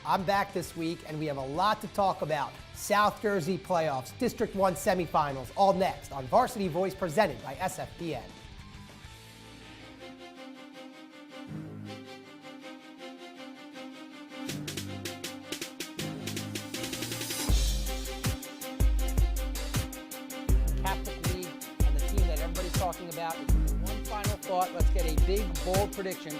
I'm back this week, and we have a lot to talk about. South Jersey playoffs, District 1 semifinals, all next on Varsity Voice presented by SFBN. Catholic League and the team that everybody's talking about. One final thought, let's get a big, bold prediction.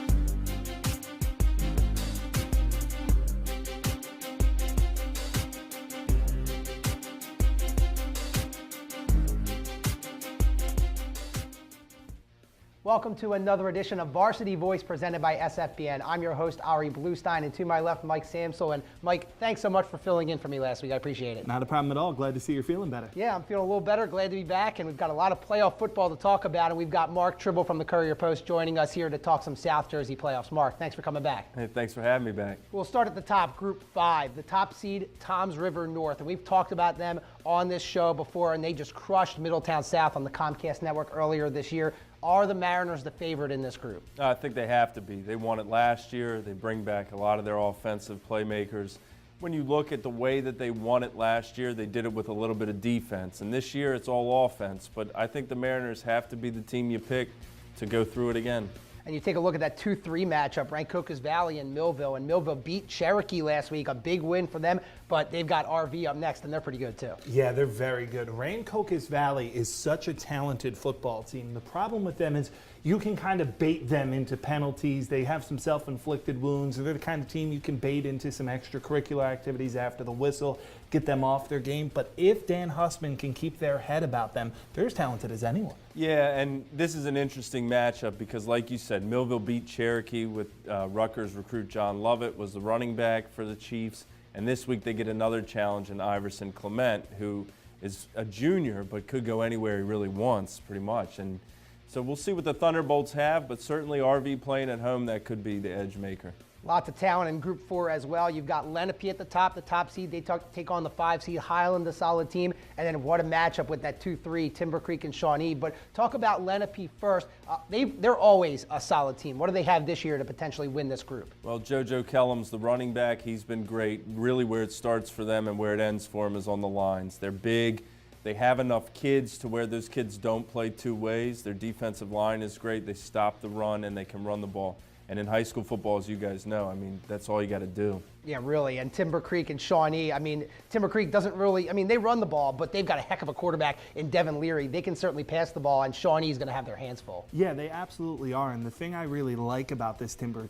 Welcome to another edition of Varsity Voice presented by SFBN. I'm your host, Ari Bluestein, and to my left, Mike Samsel. And Mike, thanks so much for filling in for me last week. I appreciate it. Not a problem at all. Glad to see you're feeling better. Yeah, I'm feeling a little better. Glad to be back. And we've got a lot of playoff football to talk about. And we've got Mark Trible from the Courier Post joining us here to talk some South Jersey playoffs. Mark, thanks for coming back. Hey, thanks for having me back. We'll start at the top, Group 5, the top seed, Toms River North. And we've talked about them on this show before, and they just crushed Middletown South on the Comcast network earlier this year. Are the Mariners the favorite in this group? I think they have to be. They won it last year. They bring back a lot of their offensive playmakers. When you look at the way that they won it last year, they did it with a little bit of defense. And this year, it's all offense. But I think the Mariners have to be the team you pick to go through it again. And you take a look at that 2-3 matchup, Rancocas Valley and Millville. And Millville beat Cherokee last week, a big win for them. But they've got RV up next, and they're pretty good too. Yeah, they're very good. Rancocas Valley is such a talented football team. The problem with them is you can kind of bait them into penalties. They have some self-inflicted wounds. They're the kind of team you can bait into some extracurricular activities after the whistle, get them off their game. But if Dan Hussman can keep their head about them, they're as talented as anyone. Yeah, and this is an interesting matchup because, like you said, Millville beat Cherokee with Rutgers recruit John Lovett was the running back for the Chiefs. And this week they get another challenge in Iverson Clement, who is a junior but could go anywhere he really wants, pretty much. And so we'll see what the Thunderbolts have, but certainly RV playing at home, that could be the edge maker. Lots of talent in Group 4 as well. You've got Lenape at the top seed. They take on the 5 seed Highland, a solid team. And then what a matchup with that 2-3, Timber Creek and Shawnee. But talk about Lenape first. They're always a solid team. What do they have this year to potentially win this group? Well, JoJo Kellum's the running back. He's been great. Really where it starts for them and where it ends for them is on the lines. They're big. They have enough kids to where those kids don't play two ways. Their defensive line is great. They stop the run and they can run the ball. And in high school football, as you guys know, I mean, that's all you got to do. Yeah, really. And Timber Creek and Shawnee, I mean, Timber Creek doesn't really, I mean, they run the ball, but they've got a heck of a quarterback in Devin Leary. They can certainly pass the ball, and Shawnee's going to have their hands full. Yeah, they absolutely are. And the thing I really like about this Timber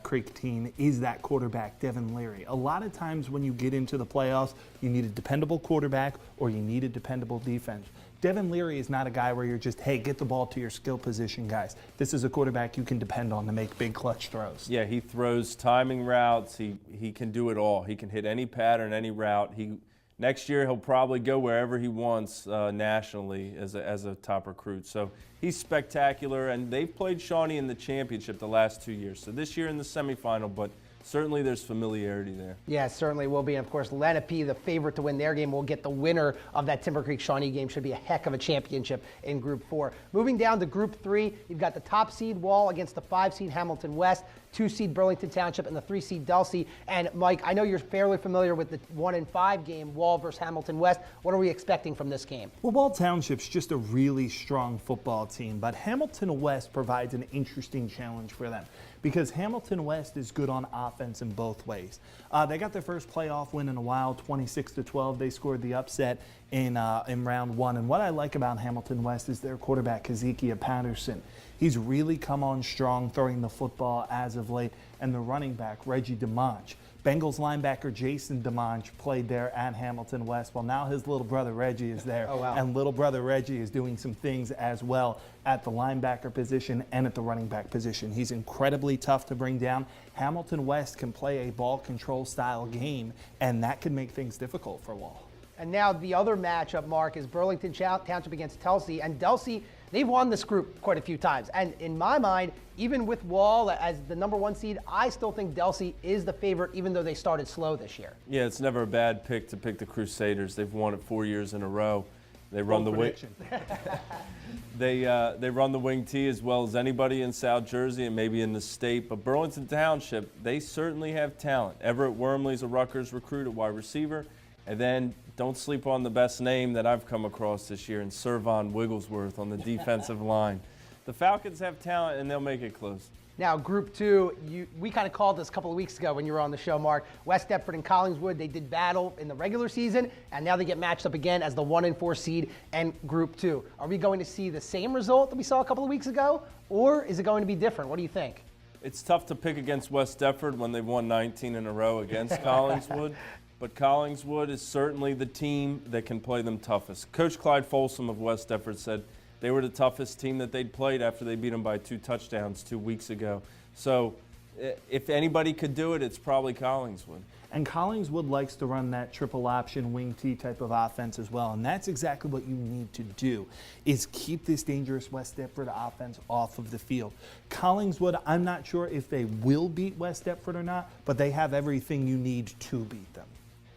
Creek team is that quarterback, Devin Leary. A lot of times when you get into the playoffs, you need a dependable quarterback or you need a dependable defense. Devin Leary is not a guy where you're just, hey, get the ball to your skill position guys. This is a quarterback you can depend on to make big clutch throws. Yeah, he throws timing routes. He can do it all. He can hit any pattern, any route. Next year he'll probably go wherever he wants nationally as a top recruit. So he's spectacular, and they've played Shawnee in the championship the last 2 years. So this year in the semifinal, but certainly there's familiarity there. Yeah, certainly will be. And of course, Lenape, the favorite to win their game, will get the winner of that Timber Creek Shawnee game. Should be a heck of a championship in Group 4. Moving down to Group 3, you've got the top seed Wall against the 5 seed Hamilton West, 2 seed Burlington Township, and the 3 seed Delsey. And Mike, I know you're fairly familiar with the 1 and 5 game, Wall versus Hamilton West. What are we expecting from this game? Well, Wall Township's just a really strong football team, but Hamilton West provides an interesting challenge for them because Hamilton West is good on offense in both ways. They got their first playoff win in a while, 26-12. They scored the upset in round 1. And what I like about Hamilton West is their quarterback, Ezekiel Patterson. He's really come on strong throwing the football as of late. And the running back, Reggie DeMonch. Bengals linebacker Jason DeMonch played there at Hamilton West. Well, now his little brother Reggie is there. Oh, wow. And little brother Reggie is doing some things as well at the linebacker position and at the running back position. He's incredibly tough to bring down. Hamilton West can play a ball control style game, and that can make things difficult for Wall. And now the other matchup, Mark, is Burlington Township against Delsey. And Delsey, they've won this group quite a few times. And in my mind, even with Wall as the number 1 seed, I still think Delsey is the favorite, even though they started slow this year. Yeah, it's never a bad pick to pick the Crusaders. They've won it 4 years in a row. They run the wing. They run the wing T as well as anybody in South Jersey and maybe in the state. But Burlington Township, they certainly have talent. Everett Wormley's a Rutgers recruit at wide receiver. And then don't sleep on the best name that I've come across this year in Servon Wigglesworth on the defensive line. The Falcons have talent, and they'll make it close. Now, Group 2, we kind of called this a couple of weeks ago when you were on the show, Mark. West Deptford and Collingswood, they did battle in the regular season, and now they get matched up again as the 1 and 4 seed in Group 2. Are we going to see the same result that we saw a couple of weeks ago, or is it going to be different? What do you think? It's tough to pick against West Deptford when they've won 19 in a row against Collingswood, but Collingswood is certainly the team that can play them toughest. Coach Clyde Folsom of West Deptford said they were the toughest team that they'd played after they beat them by 2 touchdowns 2 weeks ago. So if anybody could do it, it's probably Collingswood. And Collingswood likes to run that triple option wing T type of offense as well. And that's exactly what you need to do, is keep this dangerous West Deptford offense off of the field. Collingswood, I'm not sure if they will beat West Deptford or not, but they have everything you need to beat them.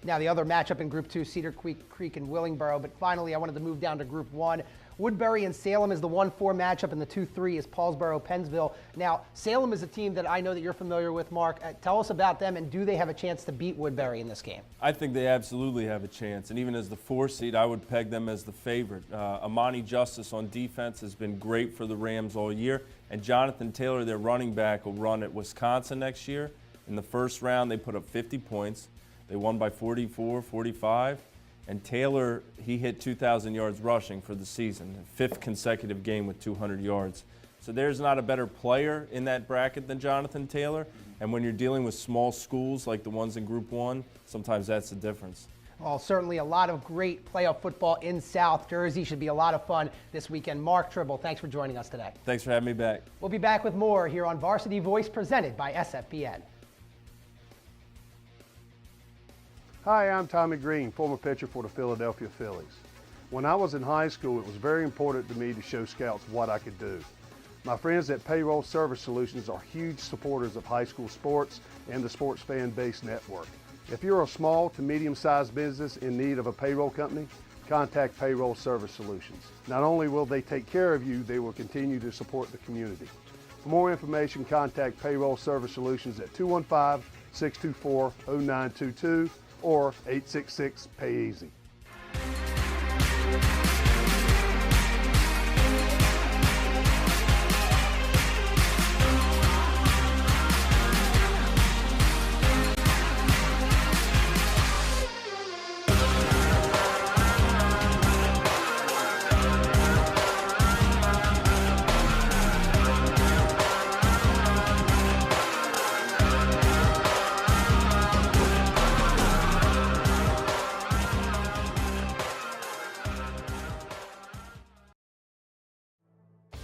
Now, the other matchup in Group 2, Cedar Creek and Willingboro. But finally, I wanted to move down to Group 1. Woodbury and Salem is the 1-4 matchup, and the 2-3 is Paulsboro-Pennsville. Now, Salem is a team that I know that you're familiar with, Mark. Tell us about them, and do they have a chance to beat Woodbury in this game? I think they absolutely have a chance, and even as the 4 seed, I would peg them as the favorite. Amani Justice on defense has been great for the Rams all year, and Jonathan Taylor, their running back, will run at Wisconsin next year. In the first round, they put up 50 points. They won by 44, 45. And Taylor, he hit 2,000 yards rushing for the season, 5th consecutive game with 200 yards. So there's not a better player in that bracket than Jonathan Taylor. And when you're dealing with small schools like the ones in Group 1, sometimes that's the difference. Well, certainly a lot of great playoff football in South Jersey. Should be a lot of fun this weekend. Mark Trible, thanks for joining us today. Thanks for having me back. We'll be back with more here on Varsity Voice, presented by SFBN. Hi, I'm Tommy Green, former pitcher for the Philadelphia Phillies. When I was in high school, it was very important to me to show scouts what I could do. My friends at Payroll Service Solutions are huge supporters of high school sports and the Sports Fan Base Network. If you're a small to medium-sized business in need of a payroll company, contact Payroll Service Solutions. Not only will they take care of you, they will continue to support the community. For more information, contact Payroll Service Solutions at 215-624-0922 or 866-PAY-EASY.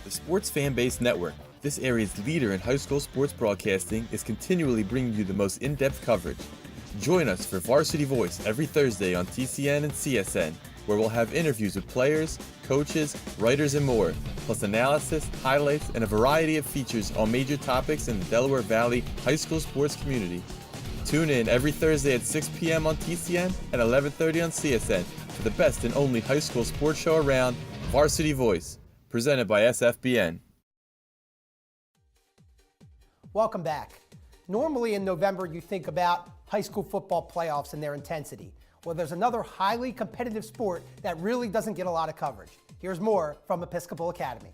The Sports Fan Base Network, this area's leader in high school sports broadcasting, is continually bringing you the most in-depth coverage. Join us for Varsity Voice every Thursday on TCN and CSN, where we'll have interviews with players, coaches, writers, and more, plus analysis, highlights, and a variety of features on major topics in the Delaware Valley high school sports community. Tune in every Thursday at 6 p.m. on TCN and 11:30 on CSN for the best and only high school sports show around, Varsity Voice, presented by SFBN. Welcome back. Normally in November, you think about high school football playoffs and their intensity. Well, there's another highly competitive sport that really doesn't get a lot of coverage. Here's more from Episcopal Academy.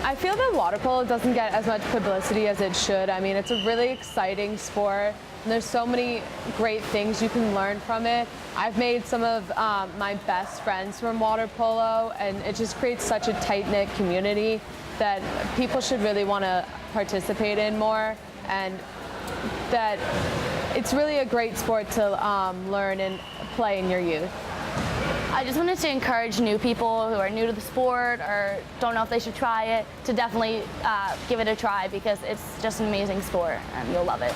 I feel that water polo doesn't get as much publicity as it should. I mean, it's a really exciting sport, and there's so many great things you can learn from it. I've made some of my best friends from water polo, and it just creates such a tight-knit community that people should really want to participate in more, and that it's really a great sport to learn and play in your youth? I just wanted to encourage new people who are new to the sport or don't know if they should try it to definitely give it a try, because it's just an amazing sport and you'll love it.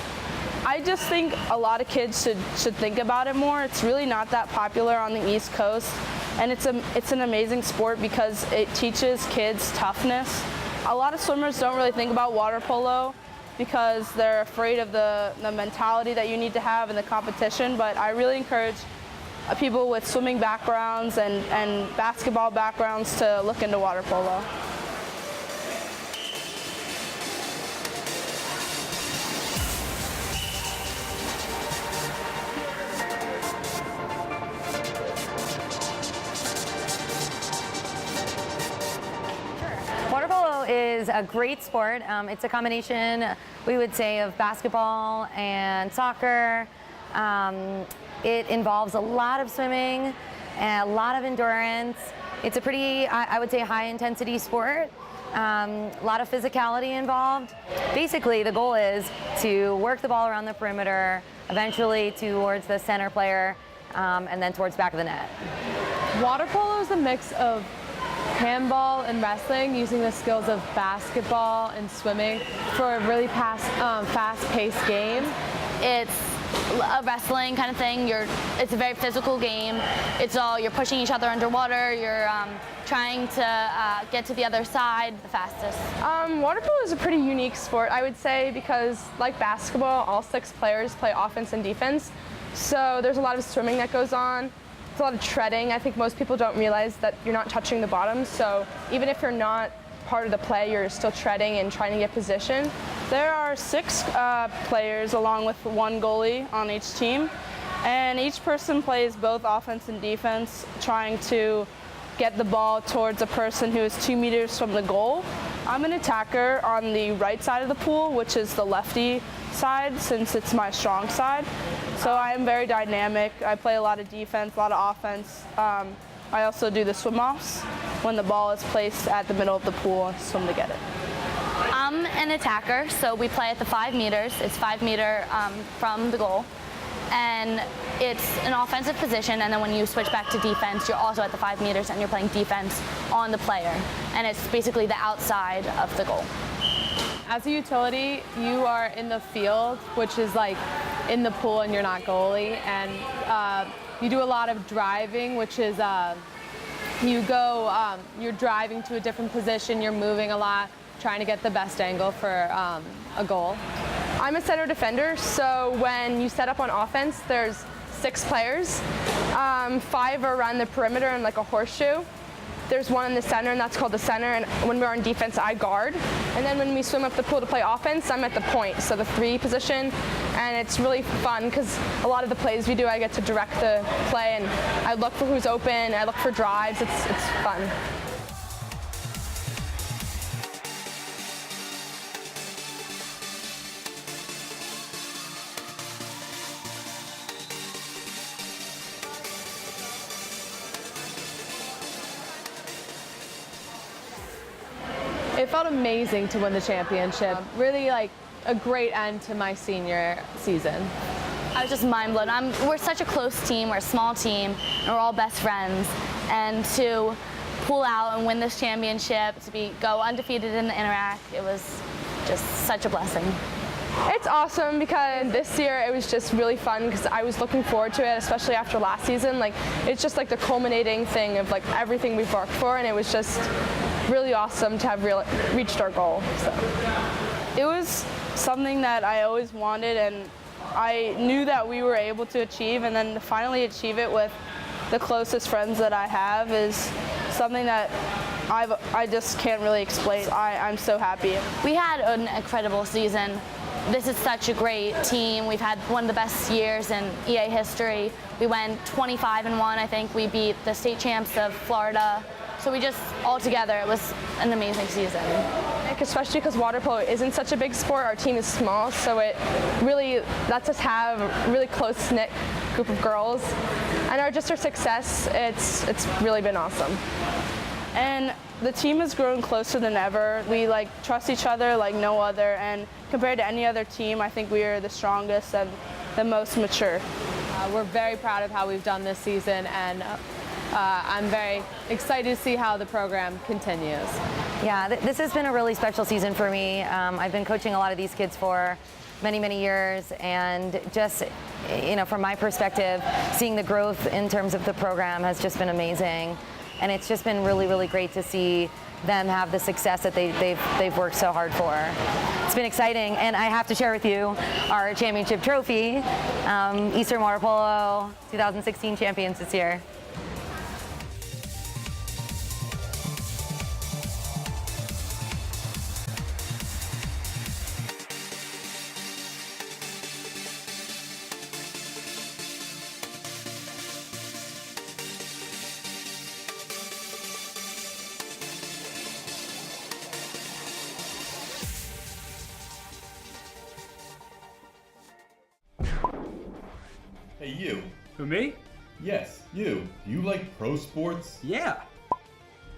I just think a lot of kids should think about it more. It's really not that popular on the East Coast, and it's an amazing sport because it teaches kids toughness. A lot of swimmers don't really think about water polo because they're afraid of the mentality that you need to have in the competition, but I really encourage people with swimming backgrounds and basketball backgrounds to look into water polo. Water polo is a great sport. It's a combination, we would say, of basketball and soccer. It involves a lot of swimming and a lot of endurance. It's a pretty, I would say, high-intensity sport. A lot of physicality involved. Basically, the goal is to work the ball around the perimeter, eventually towards the center player, and then towards the back of the net. Water polo is a mix of handball and wrestling, using the skills of basketball and swimming for a really fast-paced game. It's a wrestling kind of thing. It's a very physical game. You're pushing each other underwater. You're trying to get to the other side the fastest. Water polo is a pretty unique sport, I would say, because like basketball, all 6 players play offense and defense. So there's a lot of swimming that goes on. It's a lot of treading. I think most people don't realize that you're not touching the bottom. So even if you're not part of the play, you're still treading and trying to get position. There are 6 players along with 1 goalie on each team, and each person plays both offense and defense, trying to get the ball towards a person who is 2 meters from the goal. I'm an attacker on the right side of the pool, which is the lefty side, since it's my strong side. So I am very dynamic. I play a lot of defense, a lot of offense. I also do the swim-offs. When the ball is placed at the middle of the pool, I swim to get it. I'm an attacker, so we play at the 5 meters. It's 5 meter from the goal. And it's an offensive position, and then when you switch back to defense, you're also at the 5 meters and you're playing defense on the player. And it's basically the outside of the goal. As a utility, you are in the field, which is like in the pool, and you're not goalie. And you do a lot of driving, which is you're driving to a different position, you're moving a lot, trying to get the best angle for a goal. I'm a center defender, so when you set up on offense, there's 6 players. 5 are around the perimeter in like a horseshoe. There's 1 in the center, and that's called the center, and when we're on defense, I guard. And then when we swim up the pool to play offense, I'm at the point, so the 3 position, and it's really fun because a lot of the plays we do, I get to direct the play, and I look for who's open, I look for drives, it's fun. It felt amazing to win the championship. Really like a great end to my senior season. I was just mind blown. We're such a close team, we're a small team, and we're all best friends. And to pull out and win this championship, to go undefeated in the Interac, it was just such a blessing. It's awesome because this year it was just really fun because I was looking forward to it, especially after last season. Like, it's just like the culminating thing of like everything we've worked for, and it was just really awesome to have reached our goal. So it was something that I always wanted, and I knew that we were able to achieve, and then to finally achieve it with the closest friends that I have is something that I just can't really explain. I'm so happy. We had an incredible season. This is such a great team. We've had one of the best years in EA history. We went 25-1, I think. We beat the state champs of Florida. So we just, all together, it was an amazing season. Especially because water polo isn't such a big sport, our team is small, so it really lets us have a really close-knit group of girls. And our success, it's really been awesome. And the team has grown closer than ever. We trust each other like no other, and compared to any other team, I think we are the strongest and the most mature. we're very proud of how we've done this season, and I'm very excited to see how the program continues. Yeah, this has been a really special season for me. I've been coaching a lot of these kids for many, many years, and just, from my perspective, seeing the growth in terms of the program has just been amazing. And it's just been really, really great to see them have the success that they've worked so hard for. It's been exciting, and I have to share with you our championship trophy, Eastern Water Polo 2016 champions this year. Hey, you. Who, me? Yes, you. Do you like pro sports? Yeah,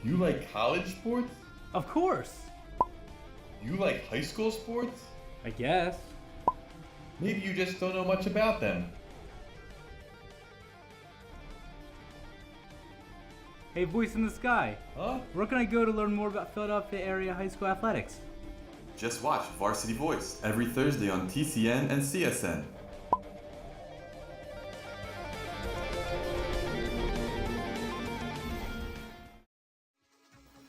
Do you like college sports? of course. Do you like high school sports? I guess. Maybe you just don't know much about them. Hey, voice in the sky. Huh? Where can I go to learn more about Philadelphia area high school athletics? Just watch Varsity Voice every Thursday on TCN and CSN.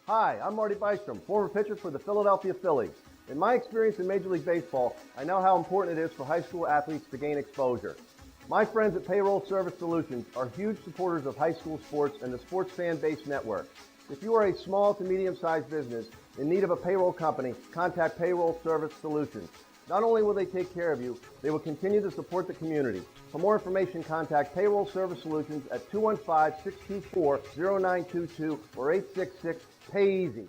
Hi, I'm Marty Bystrom, former pitcher for the Philadelphia Phillies. In my experience in Major League Baseball, I know how important it is for high school athletes to gain exposure. My friends at Payroll Service Solutions are huge supporters of high school sports and the Sports Fan Base Network. If you are a small to medium-sized business in need of a payroll company, contact Payroll Service Solutions. Not only will they take care of you, they will continue to support the community. For more information, contact Payroll Service Solutions at 215-624-0922 or 866-PAY-EASY.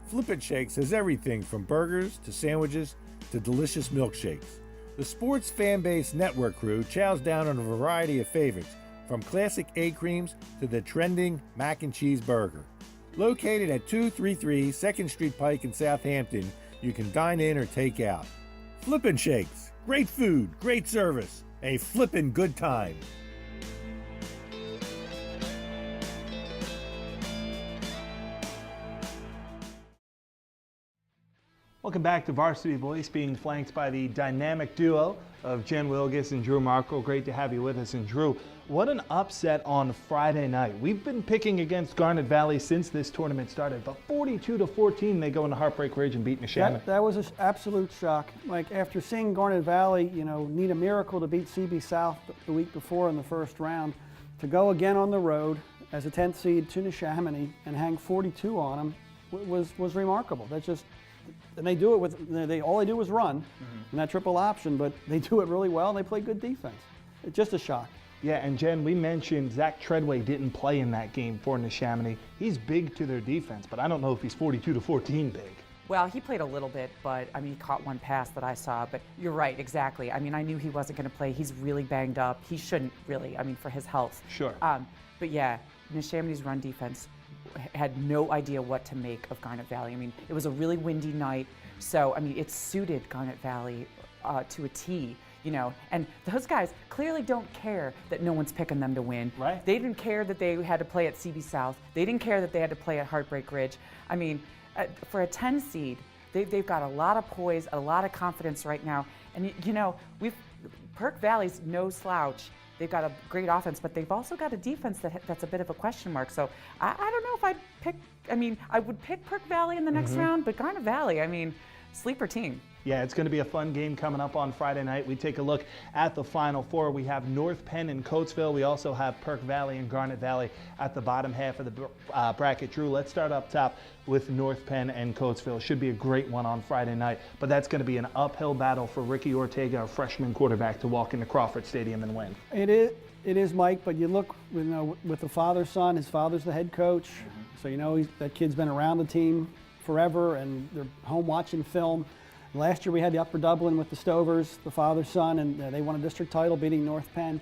Flippin' Shakes has everything from burgers to sandwiches to delicious milkshakes. The Sports Fan Base Network crew chows down on a variety of favorites, from classic egg creams to the trending mac and cheese burger. Located at 233 2nd Street Pike in Southampton, you can dine in or take out. Flippin' Shakes, great food, great service, a flippin' good time. Welcome back to Varsity Voice, being flanked by the dynamic duo of Jen Wielgus and Drew Markol. Great to have you with us. And Drew, what an upset on Friday night. We've been picking against Garnet Valley since this tournament started, but 42-14 they go into Heartbreak Ridge and beat Neshaminy. That was an absolute shock. Like, after seeing Garnet Valley, need a miracle to beat CB South the week before in the first round, to go again on the road as a 10th seed to Neshaminy and hang 42 on them was remarkable. That's just. And they do it with, all they do is run in that triple option, but they do it really well and they play good defense. It's just a shock. Yeah, and Jen, we mentioned Zach Treadway didn't play in that game for Neshaminy. He's big to their defense, but I don't know if he's 42-14 big. Well, he played a little bit, but he caught one pass that I saw. But you're right, exactly. I knew he wasn't going to play. He's really banged up. He shouldn't really, for his health. Sure. But yeah, Neshaminy's run defense had no idea what to make of Garnet Valley. It was a really windy night, so it suited Garnet Valley to a T, and those guys clearly don't care that no one's picking them to win. Right. They didn't care that they had to play at CB South. They didn't care that they had to play at Heartbreak Ridge. For a 10 seed, they've got a lot of poise, a lot of confidence right now, and Perk Valley's no slouch. They've got a great offense, but they've also got a defense that's a bit of a question mark. So I don't know if I'd pick, I would pick Perk Valley in the next round, but Garnet Valley, sleeper team. Yeah, it's going to be a fun game coming up on Friday night. We take a look at the Final Four. We have North Penn and Coatesville. We also have Perk Valley and Garnet Valley at the bottom half of the bracket. Drew, let's start up top with North Penn and Coatesville. Should be a great one on Friday night, but that's going to be an uphill battle for Ricky Ortega, a freshman quarterback, to walk into Crawford Stadium and win. It is, Mike, but you look with the father-son, his father's the head coach, so that kid's been around the team forever, and they're home watching film. Last year we had the Upper Dublin with the Stovers, the father-son, and they won a district title beating North Penn.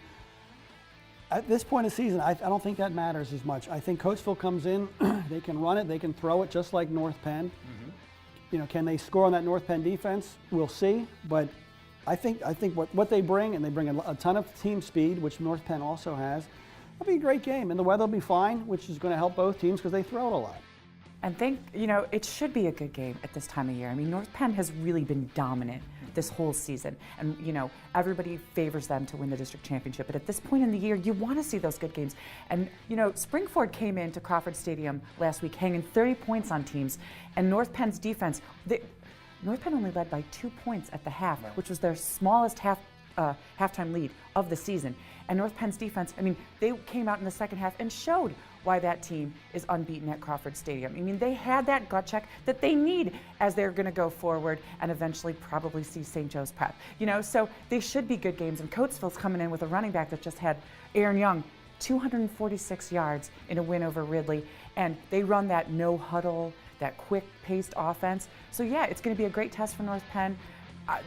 At this point of the season, I don't think that matters as much. I think Coatesville comes in, they can run it, they can throw it just like North Penn. Can they score on that North Penn defense? We'll see, but I think what they bring, and they bring a ton of team speed, which North Penn also has. It'll be a great game, and the weather will be fine, which is going to help both teams because they throw it a lot. And it should be a good game at this time of year. I mean, North Penn has really been dominant this whole season. And, everybody favors them to win the district championship. But at this point in the year, you want to see those good games. And, Springford came into Crawford Stadium last week hanging 30 points on teams. And North Penn's defense, North Penn only led by 2 points at the half, which was their smallest halftime lead of the season. And North Penn's defense, they came out in the second half and showed why that team is unbeaten at Crawford Stadium. They had that gut check that they need as they're going to go forward and eventually probably see St. Joe's Prep. So they should be good games. And Coatesville's coming in with a running back that just had Aaron Young, 246 yards in a win over Ridley. And they run that no huddle, that quick-paced offense. So yeah, it's going to be a great test for North Penn.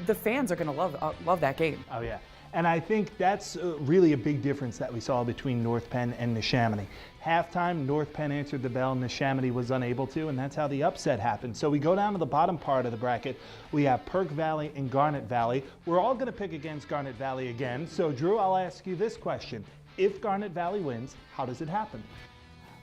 The fans are going to love that game. Oh yeah. And I think that's really a big difference that we saw between North Penn and Neshaminy. Halftime, North Penn answered the bell, Neshaminy was unable to, and that's how the upset happened. So we go down to the bottom part of the bracket. We have Perk Valley and Garnet Valley. We're all going to pick against Garnet Valley again. So Drew, I'll ask you this question. If Garnet Valley wins, how does it happen?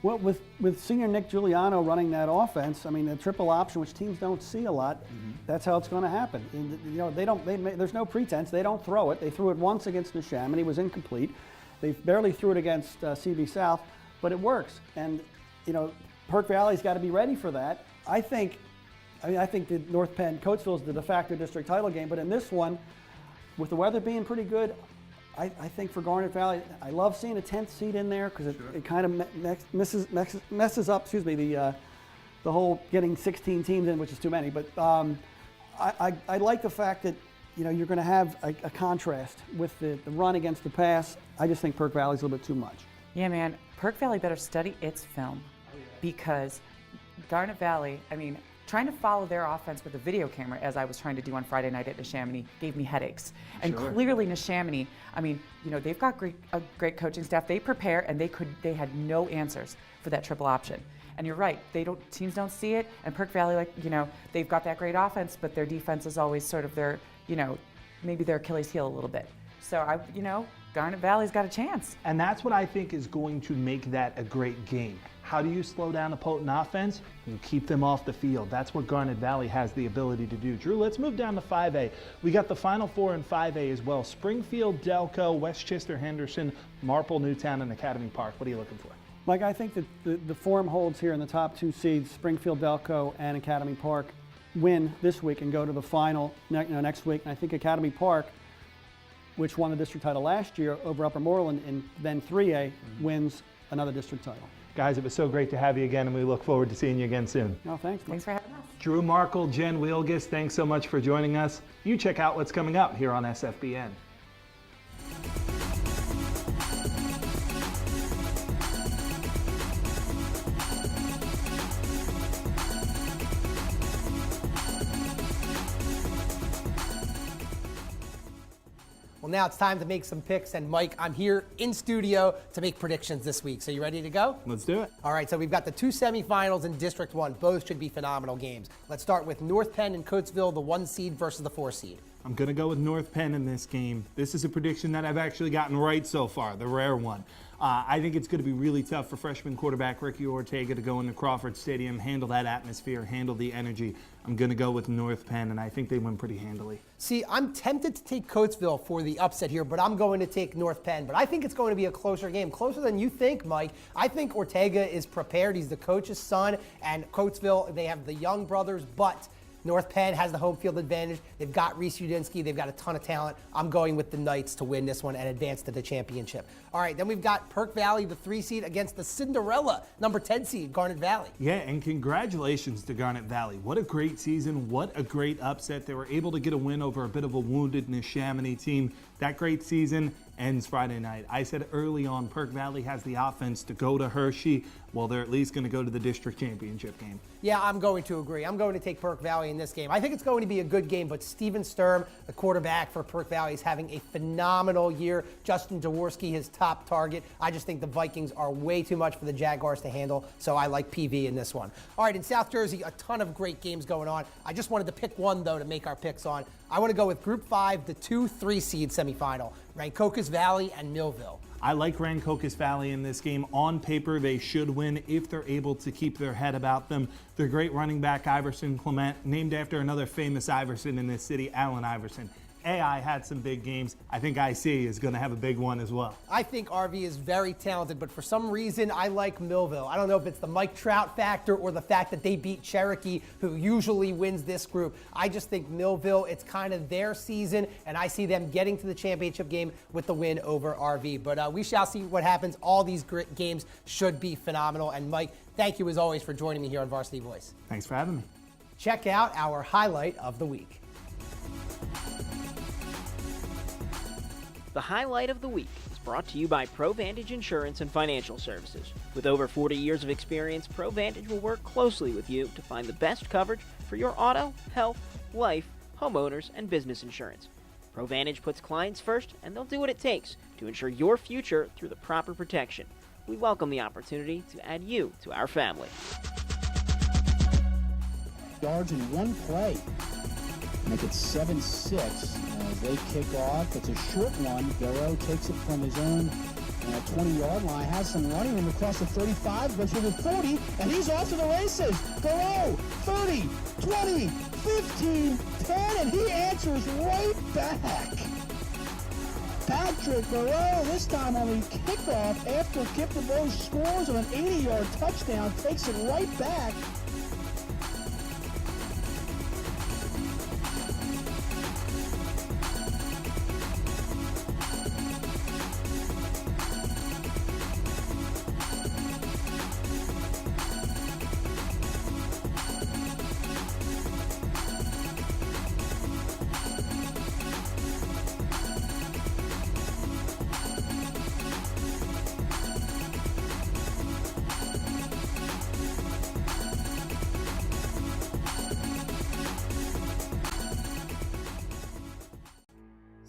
Well, with senior Nick Giuliano running that offense, the triple option, which teams don't see a lot, that's how it's going to happen. And, there's no pretense. They don't throw it. They threw it once against Neshaminy. It was incomplete. They barely threw it against CB South, but it works. And, Perk Valley's got to be ready for that. I think that North Penn Coatesville is the de facto district title game, but in this one, with the weather being pretty good, I think for Garnet Valley, I love seeing a 10th seed in there because it kind of messes up, the whole getting 16 teams in, which is too many. But I like the fact that you're going to have a contrast with the run against the pass. I just think Perk Valley's a little bit too much. Yeah, man. Perk Valley better study its film because Garnet Valley, trying to follow their offense with a video camera, as I was trying to do on Friday night at Neshaminy, gave me headaches. And clearly Neshaminy, they've got a great coaching staff. They prepare, and they had no answers for that triple option. And you're right, teams don't see it. And Perk Valley, they've got that great offense, but their defense is always sort of their, maybe their Achilles heel a little bit. So Garnet Valley's got a chance. And that's what I think is going to make that a great game. How do you slow down a potent offense? You keep them off the field. That's what Garnet Valley has the ability to do. Drew, let's move down to 5A. We got the Final Four in 5A as well. Springfield, Delco, Westchester, Henderson, Marple, Newtown, and Academy Park. What are you looking for? Mike, I think that the form holds here in the top two seeds, Springfield, Delco, and Academy Park, win this week and go to the final next week. And I think Academy Park, which won the district title last year over Upper Moreland in then 3A, wins another district title. Guys, it was so great to have you again, and we look forward to seeing you again soon. No, thanks. Thanks for having us. Drew, Markol, Jen Wielgus, thanks so much for joining us. You check out what's coming up here on SFBN. Well, now it's time to make some picks, and Mike, I'm here in studio to make predictions this week. So you ready to go? Let's do it. All right, so we've got the two semifinals in District 1. Both should be phenomenal games. Let's start with North Penn and Coatesville, the 1 seed versus the 4 seed. I'm going to go with North Penn in this game. This is a prediction that I've actually gotten right so far, the rare one. I think it's going to be really tough for freshman quarterback Ricky Ortega to go into Crawford Stadium, handle that atmosphere, handle the energy. I'm going to go with North Penn, and I think they win pretty handily. See, I'm tempted to take Coatesville for the upset here, but I'm going to take North Penn. But I think it's going to be a closer game, closer than you think, Mike. I think Ortega is prepared. He's the coach's son, and Coatesville, they have the young brothers, but North Penn has the home field advantage. They've got Reese Udinsky. They've got a ton of talent. I'm going with the Knights to win this one and advance to the championship. All right, then we've got Perk Valley, the 3 seed, against the Cinderella, number 10 seed, Garnet Valley. Yeah, and congratulations to Garnet Valley. What a great season. What a great upset. They were able to get a win over a bit of a wounded Neshaminy team. That great season ends Friday night. I said early on, Perk Valley has the offense to go to Hershey. Well, they're at least going to go to the district championship game. Yeah, I'm going to agree. I'm going to take Perk Valley in this game. I think it's going to be a good game, but Steven Sturm, the quarterback for Perk Valley, is having a phenomenal year. Justin Jaworski, his top target. I just think the Vikings are way too much for the Jaguars to handle, so I like PV in this one. All right, in South Jersey, a ton of great games going on. I just wanted to pick one, though, to make our picks on. I want to go with Group 5, the 2-3 seed semifinal, Rancocas Valley and Millville. I like Rancocas Valley in this game. On paper, they should win if they're able to keep their head about them. Their great running back, Iverson Clement, named after another famous Iverson in this city, Allen Iverson. AI had some big games. I think IC is going to have a big one as well. I think RV is very talented, but for some reason, I like Millville. I don't know if it's the Mike Trout factor or the fact that they beat Cherokee, who usually wins this group. I just think Millville, it's kind of their season, and I see them getting to the championship game with the win over RV. But we shall see what happens. All these games should be phenomenal. And Mike, thank you as always for joining me here on Varsity Voice. Thanks for having me. Check out our highlight of the week. The highlight of the week is brought to you by Vantage Insurance and Financial Services. With over 40 years of experience, Vantage will work closely with you to find the best coverage for your auto, health, life, homeowners, and business insurance. Vantage puts clients first, and they'll do what it takes to ensure your future through the proper protection. We welcome the opportunity to add you to our family. Yards in one play. Make it 7-6 as they kick off. It's a short one. Garreau takes it from his own 20-yard line, has some running room across the 35, goes to the 40, and he's off to the races. Garreau, 30, 20, 15, 10, and he answers right back. Patrick Garreau, this time on the kickoff after Kip DeVoe scores on an 80-yard touchdown, takes it right back.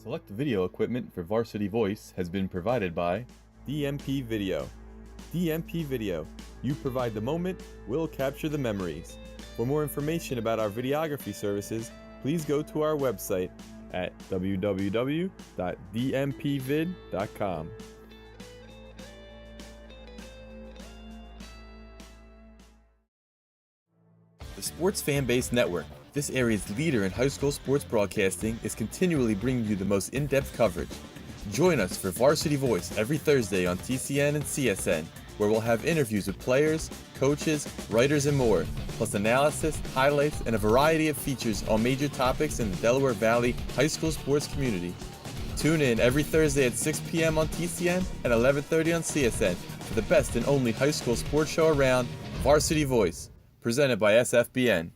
Select video equipment for Varsity Voice has been provided by DMP Video. DMP Video. You provide the moment, we'll capture the memories. For more information about our videography services, please go to our website at www.dmpvid.com. The Sports Fanbase Network, this area's leader in high school sports broadcasting, is continually bringing you the most in-depth coverage. Join us for Varsity Voice every Thursday on TCN and CSN, where we'll have interviews with players, coaches, writers, and more, plus analysis, highlights, and a variety of features on major topics in the Delaware Valley high school sports community. Tune in every Thursday at 6 p.m. on TCN and 11:30 on CSN for the best and only high school sports show around, Varsity Voice, presented by SFBN.